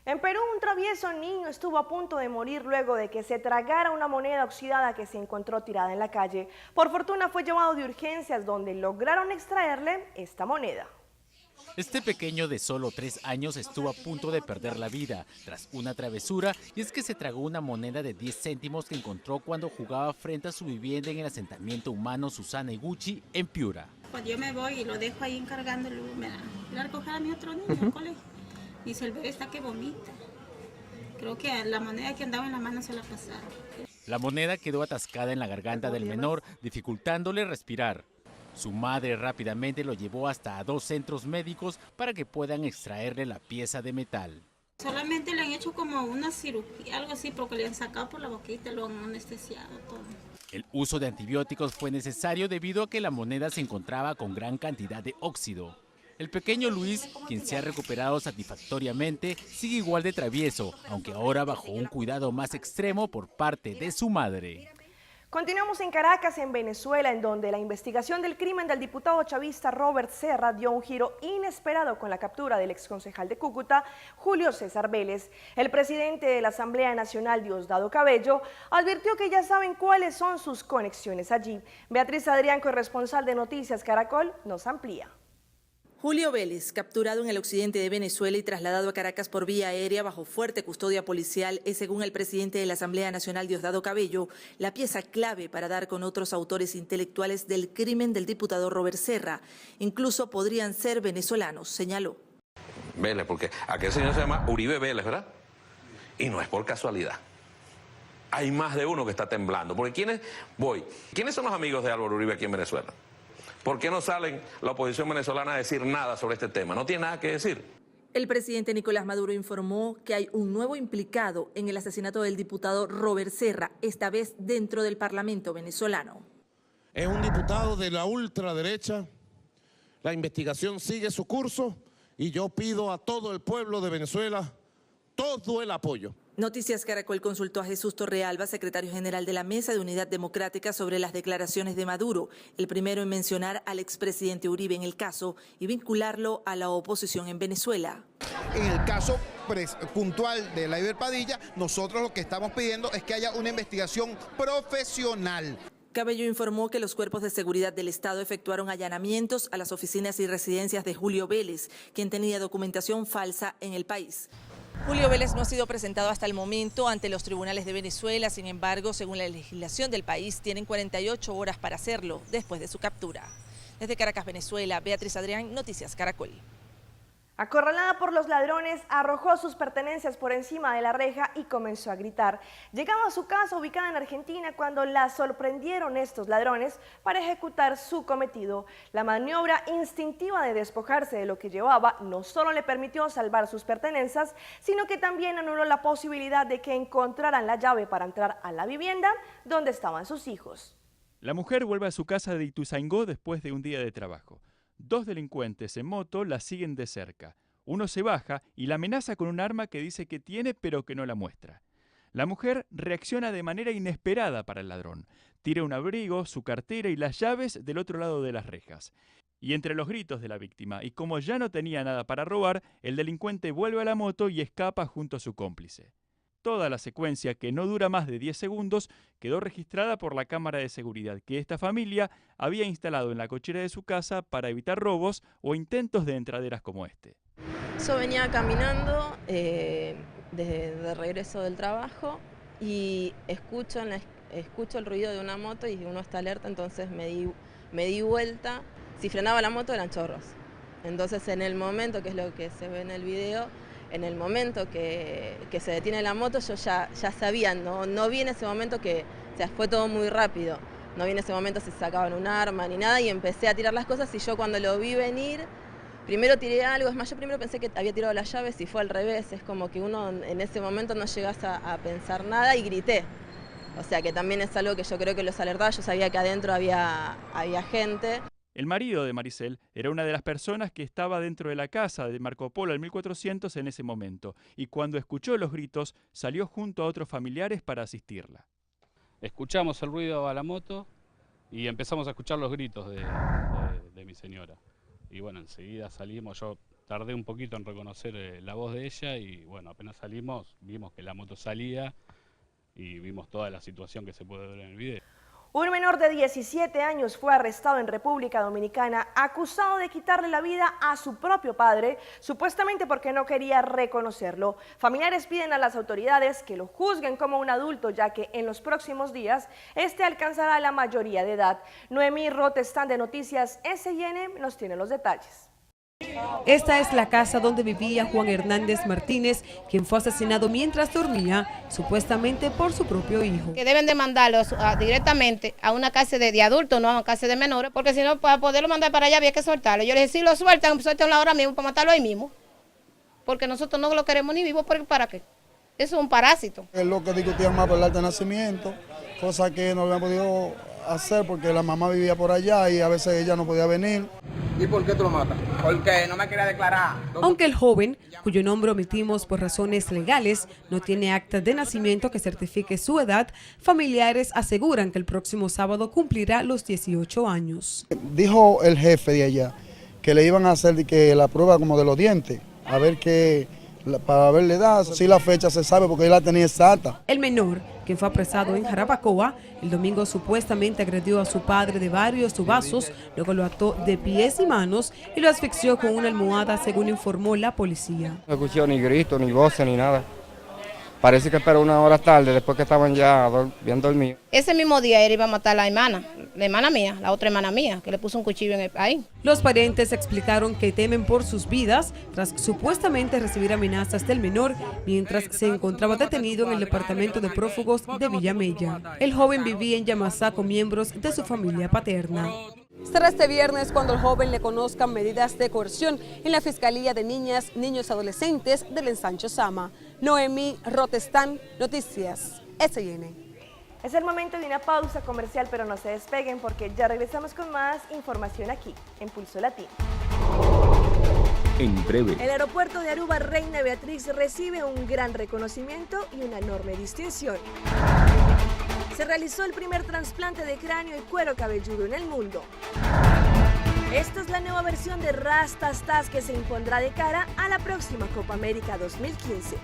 En Perú, un travieso niño estuvo a punto de morir luego de que se tragara una moneda oxidada que se encontró tirada en la calle. Por fortuna fue llevado de urgencias donde lograron extraerle esta moneda. Este pequeño de solo 3 años estuvo a punto de perder la vida tras una travesura, y es que se tragó una moneda de 10 céntimos que encontró cuando jugaba frente a su vivienda en el asentamiento humano Susana Iguchi en Piura. Cuando yo me voy y lo dejo ahí encargándolo, me da a recoger a mi otro niño al colegio. Dice, el bebé está que vomita. Creo que la moneda que andaba en la mano se la pasaron. La moneda quedó atascada en la garganta del menor, dificultándole respirar. Su madre rápidamente lo llevó hasta 2 centros médicos para que puedan extraerle la pieza de metal. Solamente le han hecho como una cirugía, algo así, porque le han sacado por la boquita y lo han anestesiado todo. El uso de antibióticos fue necesario debido a que la moneda se encontraba con gran cantidad de óxido. El pequeño Luis, quien se ha recuperado satisfactoriamente, sigue igual de travieso, aunque ahora bajo un cuidado más extremo por parte de su madre. Continuamos en Caracas, en Venezuela, en donde la investigación del crimen del diputado chavista Robert Serra dio un giro inesperado con la captura del exconcejal de Cúcuta, Julio César Vélez. El presidente de la Asamblea Nacional, Diosdado Cabello, advirtió que ya saben cuáles son sus conexiones allí. Beatriz Adrián, corresponsal de Noticias Caracol, nos amplía. Julio Vélez, capturado en el occidente de Venezuela y trasladado a Caracas por vía aérea bajo fuerte custodia policial, es, según el presidente de la Asamblea Nacional, Diosdado Cabello, la pieza clave para dar con otros autores intelectuales del crimen del diputado Robert Serra. Incluso podrían ser venezolanos, señaló. Vélez, porque aquel señor se llama Uribe Vélez, ¿verdad? Y no es por casualidad. Hay más de uno que está temblando. Porque ¿quiénes son los amigos de Álvaro Uribe aquí en Venezuela? ¿Por qué no salen la oposición venezolana a decir nada sobre este tema? No tiene nada que decir. El presidente Nicolás Maduro informó que hay un nuevo implicado en el asesinato del diputado Robert Serra, esta vez dentro del Parlamento venezolano. Es un diputado de la ultraderecha. La investigación sigue su curso y yo pido a todo el pueblo de Venezuela todo el apoyo. Noticias Caracol consultó a Jesús Torrealba, secretario general de la Mesa de Unidad Democrática, sobre las declaraciones de Maduro, el primero en mencionar al expresidente Uribe en el caso y vincularlo a la oposición en Venezuela. En el caso puntual de Layber Padilla, nosotros lo que estamos pidiendo es que haya una investigación profesional. Cabello informó que los cuerpos de seguridad del Estado efectuaron allanamientos a las oficinas y residencias de Julio Vélez, quien tenía documentación falsa en el país. Julio Vélez no ha sido presentado hasta el momento ante los tribunales de Venezuela. Sin embargo, según la legislación del país, tienen 48 horas para hacerlo después de su captura. Desde Caracas, Venezuela, Beatriz Adrián, Noticias Caracol. Acorralada por los ladrones, arrojó sus pertenencias por encima de la reja y comenzó a gritar. Llegaba a su casa ubicada en Argentina cuando la sorprendieron estos ladrones para ejecutar su cometido. La maniobra instintiva de despojarse de lo que llevaba no solo le permitió salvar sus pertenencias, sino que también anuló la posibilidad de que encontraran la llave para entrar a la vivienda donde estaban sus hijos. La mujer vuelve a su casa de Ituzaingó después de un día de trabajo. 2 delincuentes en moto la siguen de cerca. Uno se baja y la amenaza con un arma que dice que tiene pero que no la muestra. La mujer reacciona de manera inesperada para el ladrón. Tira un abrigo, su cartera y las llaves del otro lado de las rejas. Y entre los gritos de la víctima y como ya no tenía nada para robar, el delincuente vuelve a la moto y escapa junto a su cómplice. Toda la secuencia, que no dura más de 10 segundos, quedó registrada por la cámara de seguridad que esta familia había instalado en la cochera de su casa para evitar robos o intentos de entraderas como este. Yo venía caminando de regreso del trabajo y escucho el ruido de una moto y uno está alerta, entonces me di vuelta. Si frenaba la moto eran chorros. Entonces en el momento, que es lo que se ve en el video, en el momento que se detiene la moto, yo ya sabía, no vi en ese momento que, o sea, fue todo muy rápido. No vi en ese momento si sacaban un arma ni nada y empecé a tirar las cosas y yo cuando lo vi venir, primero tiré algo, es más, yo primero pensé que había tirado las llaves y fue al revés, es como que uno en ese momento no llegas a pensar nada y grité. O sea que también es algo que yo creo que los alertaba, yo sabía que adentro había gente. El marido de Maricel era una de las personas que estaba dentro de la casa de Marco Polo al 1400 en ese momento, y cuando escuchó los gritos salió junto a otros familiares para asistirla. Escuchamos el ruido a la moto y empezamos a escuchar los gritos de mi señora. Y bueno, enseguida salimos, yo tardé un poquito en reconocer la voz de ella y bueno, apenas salimos, vimos que la moto salía y vimos toda la situación que se puede ver en el video. Un menor de 17 años fue arrestado en República Dominicana acusado de quitarle la vida a su propio padre, supuestamente porque no quería reconocerlo. Familiares piden a las autoridades que lo juzguen como un adulto, ya que en los próximos días este alcanzará la mayoría de edad. Noemí Rotestán de Noticias SIN nos tiene los detalles. Esta es la casa donde vivía Juan Hernández Martínez, quien fue asesinado mientras dormía, supuestamente por su propio hijo. Que deben de mandarlos directamente a una cárcel de adultos, no a una cárcel de menores, porque si no, para poderlo mandar para allá había que soltarlo. Yo les dije, si lo sueltan, suéltenlo ahora mismo para matarlo ahí mismo, porque nosotros no lo queremos ni vivo, ¿para qué? Eso es un parásito. Es lo que discutían más por el acta de nacimiento, cosa que no habían podido hacer porque la mamá vivía por allá y a veces ella no podía venir. ¿Y por qué tú lo matas? Porque no me quería declarar. Aunque el joven, cuyo nombre omitimos por razones legales, no tiene acta de nacimiento que certifique su edad, familiares aseguran que el próximo sábado cumplirá los 18 años. Dijo el jefe de allá que le iban a hacer que la prueba como de los dientes, a ver qué, para ver la edad, si la fecha se sabe porque él la tenía exacta. El menor, quien fue apresado en Jarabacoa, el domingo supuestamente agredió a su padre de varios tubazos, luego lo ató de pies y manos y lo asfixió con una almohada, según informó la policía. No escuché ni grito, ni voces, ni nada. Parece que esperó 1 hora tarde, después que estaban ya bien dormidos. Ese mismo día él iba a matar a la hermana mía, la otra hermana mía, que le puso un cuchillo ahí. Los parientes explicaron que temen por sus vidas tras supuestamente recibir amenazas del menor mientras se encontraba detenido en el departamento de prófugos de Villamella. El joven vivía en Yamasá con miembros de su familia paterna. Será este viernes cuando el joven le conozcan medidas de coerción en la Fiscalía de Niñas, Niños y Adolescentes del Ensancho Sama. Noemí Rotestán, Noticias SIN. Es el momento de una pausa comercial, pero no se despeguen porque ya regresamos con más información aquí, en Pulso Latino. En breve. El aeropuerto de Aruba Reina Beatriz recibe un gran reconocimiento y una enorme distinción. Se realizó el primer trasplante de cráneo y cuero cabelludo en el mundo. Esta es la nueva versión de Rastastas que se impondrá de cara a la próxima Copa América 2015.